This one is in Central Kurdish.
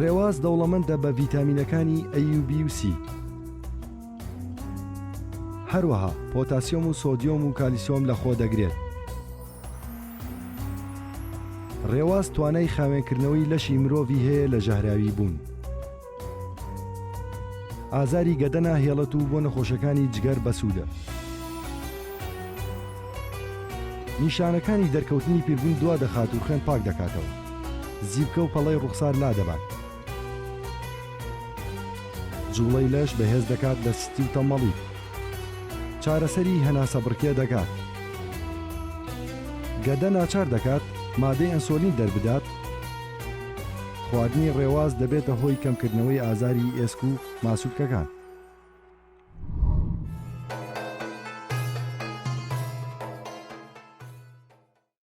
ڕێواز دەوڵەمەندە بە ڤیتامینەکانی A و B و C. هەروەها پۆتاسیۆم و سۆدیۆم و کالیسیۆم لە خۆ دەگرێت. ڕێواز توانای خاوێنکردنەوەی لەشی مرۆڤی هەیە لە ژەهراوی بوون. ئازاری گەدەنا هێڵەت و بۆ نەخۆشەکانی جگەر بەسوودە. نیشانەکانی دەرکەوتنی پیربوون دوا دەخات و خوێن پاک دەکاتەوە. زیبکە و پەڵەی ڕوخسار لا دەبات. جوڵەی لەش بەهێز دەکات لە ستی و تەمەڵی. چارەسەری هەناسە بڕکێ دەکات. گەدە ناچار دەکات مادەی ئەنسۆلین دەربدات. خواردنی ڕێواز دەبێتە هۆی کەمکردنەوەی ئازاری ئێسک و ماسوولکەکان.